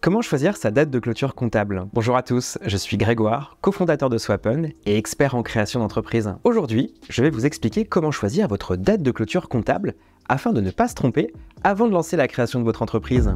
Comment choisir sa date de clôture comptable? Bonjour à tous, je suis Grégoire, cofondateur de Swap'n et expert en création d'entreprise. Aujourd'hui, je vais vous expliquer comment choisir votre date de clôture comptable afin de ne pas se tromper avant de lancer la création de votre entreprise.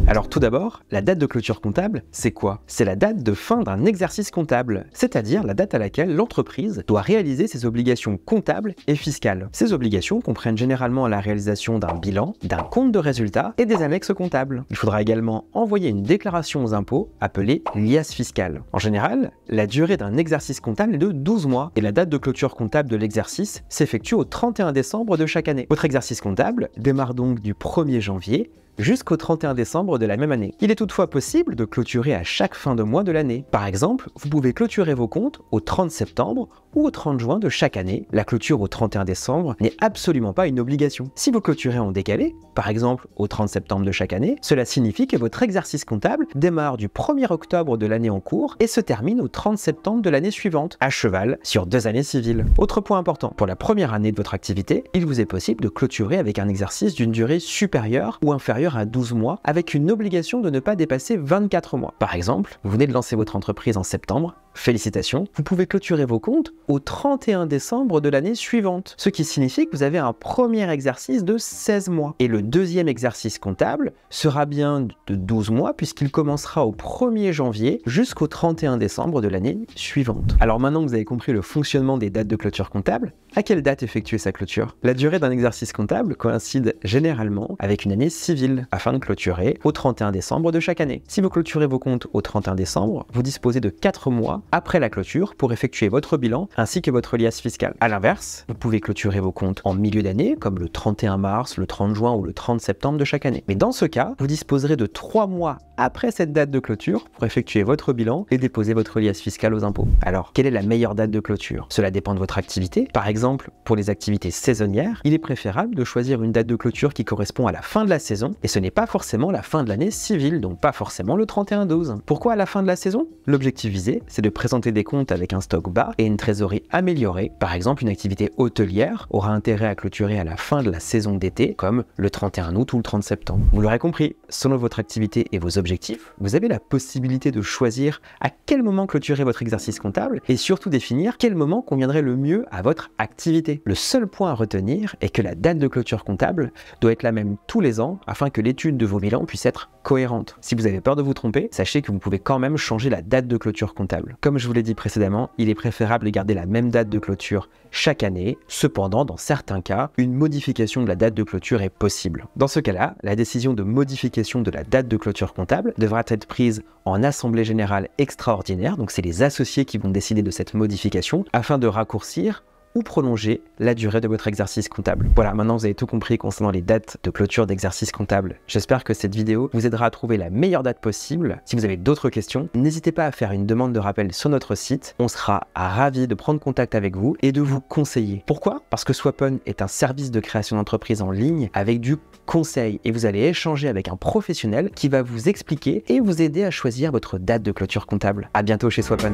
Alors tout d'abord, la date de clôture comptable, c'est quoi? C'est la date de fin d'un exercice comptable, c'est-à-dire la date à laquelle l'entreprise doit réaliser ses obligations comptables et fiscales. Ces obligations comprennent généralement la réalisation d'un bilan, d'un compte de résultats et des annexes comptables. Il faudra également envoyer une déclaration aux impôts appelée liasse fiscale. En général, la durée d'un exercice comptable est de 12 mois et la date de clôture comptable de l'exercice s'effectue au 31 décembre de chaque année. Votre exercice comptable démarre donc du 1er janvier jusqu'au 31 décembre de la même année. Il est toutefois possible de clôturer à chaque fin de mois de l'année. Par exemple, vous pouvez clôturer vos comptes au 30 septembre ou au 30 juin de chaque année. La clôture au 31 décembre n'est absolument pas une obligation. Si vous clôturez en décalé, par exemple au 30 septembre de chaque année, cela signifie que votre exercice comptable démarre du 1er octobre de l'année en cours et se termine au 30 septembre de l'année suivante, à cheval sur 2 années civiles. Autre point important, pour la première année de votre activité, il vous est possible de clôturer avec un exercice d'une durée supérieure ou inférieure à 12 mois, avec une obligation de ne pas dépasser 24 mois. Par exemple, vous venez de lancer votre entreprise en septembre, félicitations, vous pouvez clôturer vos comptes au 31 décembre de l'année suivante, ce qui signifie que vous avez un premier exercice de 16 mois. Et le deuxième exercice comptable sera bien de 12 mois puisqu'il commencera au 1er janvier jusqu'au 31 décembre de l'année suivante. Alors maintenant que vous avez compris le fonctionnement des dates de clôture comptable, à quelle date effectuer sa clôture? La durée d'un exercice comptable coïncide généralement avec une année civile afin de clôturer au 31 décembre de chaque année. Si vous clôturez vos comptes au 31 décembre, vous disposez de 4 mois après la clôture pour effectuer votre bilan ainsi que votre liasse fiscale. A l'inverse, vous pouvez clôturer vos comptes en milieu d'année comme le 31 mars, le 30 juin ou le 30 septembre de chaque année. Mais dans ce cas, vous disposerez de 3 mois après cette date de clôture pour effectuer votre bilan et déposer votre liasse fiscale aux impôts. Alors, quelle est la meilleure date de clôture? Cela dépend de votre activité. Par exemple, pour les activités saisonnières, il est préférable de choisir une date de clôture qui correspond à la fin de la saison et ce n'est pas forcément la fin de l'année civile, donc pas forcément le 31-12. Pourquoi à la fin de la saison? L'objectif visé, c'est de présenter des comptes avec un stock bas et une trésorerie améliorée. Par exemple, une activité hôtelière aura intérêt à clôturer à la fin de la saison d'été, comme le 31 août ou le 30 septembre. Vous l'aurez compris, selon votre activité et vos objectifs, vous avez la possibilité de choisir à quel moment clôturer votre exercice comptable et surtout définir quel moment conviendrait le mieux à votre activité. Le seul point à retenir est que la date de clôture comptable doit être la même tous les ans afin que l'étude de vos bilans puisse être cohérente. Si vous avez peur de vous tromper, sachez que vous pouvez quand même changer la date de clôture comptable. Comme je vous l'ai dit précédemment, il est préférable de garder la même date de clôture chaque année. Cependant, dans certains cas, une modification de la date de clôture est possible. Dans ce cas-là, la décision de modification de la date de clôture comptable devra être prise en assemblée générale extraordinaire, donc c'est les associés qui vont décider de cette modification afin de raccourcir ou prolonger la durée de votre exercice comptable. Voilà, maintenant vous avez tout compris concernant les dates de clôture d'exercice comptable. J'espère que cette vidéo vous aidera à trouver la meilleure date possible. Si vous avez d'autres questions, n'hésitez pas à faire une demande de rappel sur notre site. On sera ravis de prendre contact avec vous et de vous conseiller. Pourquoi? Parce que Swap'n est un service de création d'entreprise en ligne avec du conseil et vous allez échanger avec un professionnel qui va vous expliquer et vous aider à choisir votre date de clôture comptable. À bientôt chez Swap'n.